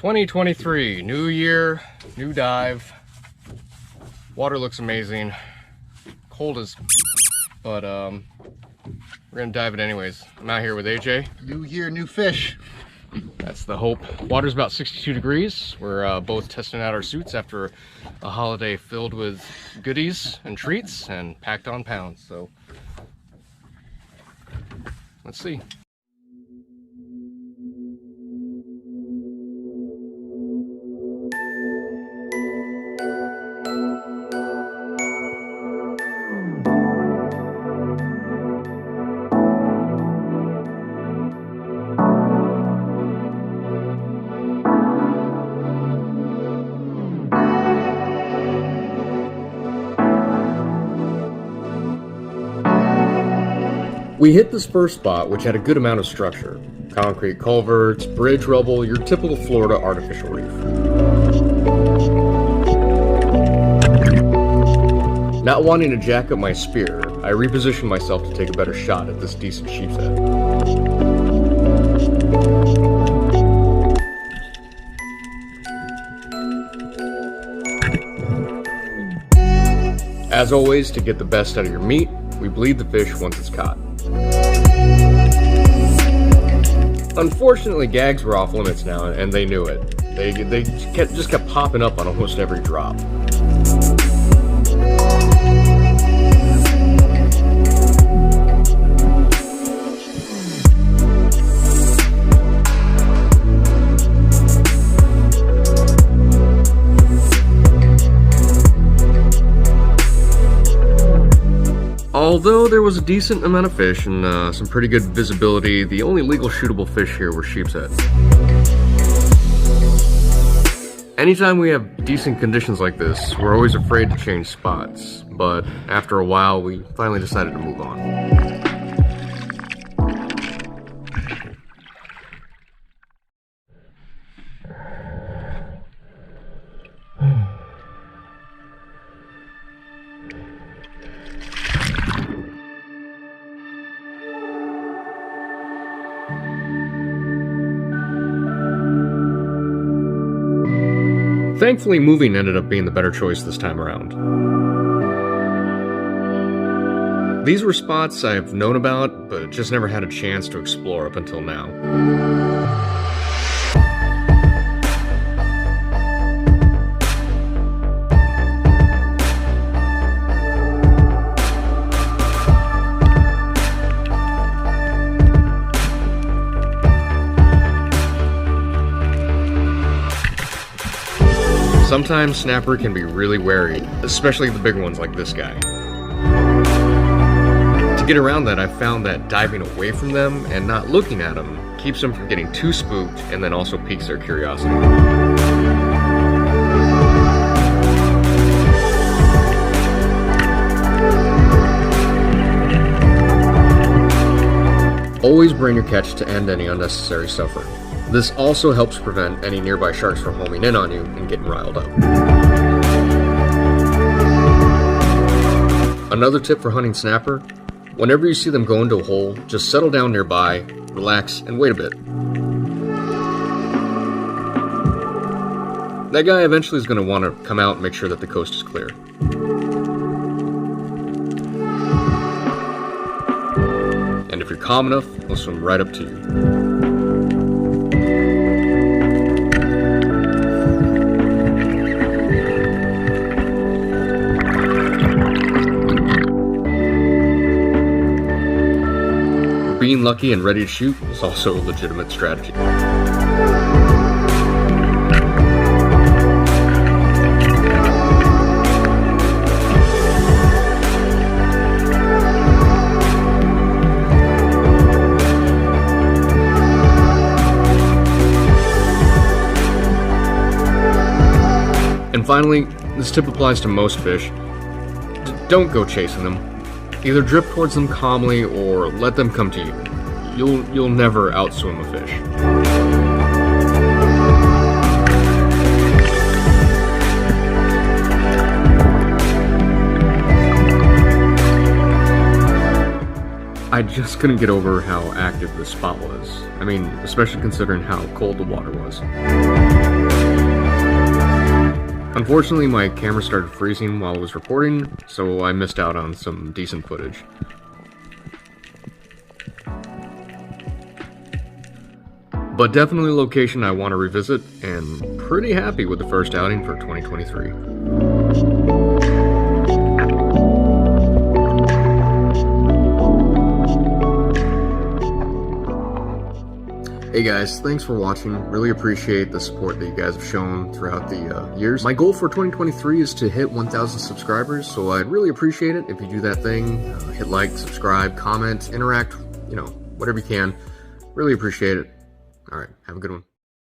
2023, new year, new dive. Water looks amazing. Cold as, but we're gonna dive it anyways. I'm out here with AJ. New year, new fish. That's the hope. Water's about 62 degrees. We're both testing out our suits after a holiday filled with goodies and treats and packed on pounds. So let's see. We hit this first spot, which had a good amount of structure. Concrete culverts, bridge rubble, your typical Florida artificial reef. Not wanting to jack up my spear, I repositioned myself to take a better shot at this decent sheep's head. As always, to get the best out of your meat, we bleed the fish once it's caught. Unfortunately, gags were off limits now, and they knew it. They just kept popping up on almost every drop. Although there was a decent amount of fish and some pretty good visibility, the only legal shootable fish here were sheepshead. Anytime we have decent conditions like this, we're always afraid to change spots, but after a while we finally decided to move on. Thankfully, moving ended up being the better choice this time around. These were spots I've known about, but just never had a chance to explore up until now. Sometimes snapper can be really wary, especially the big ones like this guy. To get around that, I found that diving away from them and not looking at them keeps them from getting too spooked and then also piques their curiosity. Always bring your catch to end any unnecessary suffering. This also helps prevent any nearby sharks from homing in on you and getting riled up. Another tip for hunting snapper: whenever you see them go into a hole, just settle down nearby, relax, and wait a bit. That guy eventually is going to want to come out and make sure that the coast is clear. And if you're calm enough, he'll swim right up to you. Being lucky and ready to shoot is also a legitimate strategy. And finally, this tip applies to most fish. Don't go chasing them. Either drift towards them calmly or let them come to you. You'll never outswim a fish. I just couldn't get over how active this spot was. I mean, especially considering how cold the water was. Unfortunately, my camera started freezing while I was recording, so I missed out on some decent footage. But definitely a location I want to revisit, and pretty happy with the first outing for 2023. Hey guys, thanks for watching. Really appreciate the support that you guys have shown throughout the years. My goal for 2023 is to hit 1,000 subscribers, so I'd really appreciate it if you do that thing. Hit like, subscribe, comment, interact, whatever you can. Really appreciate it. Alright, have a good one.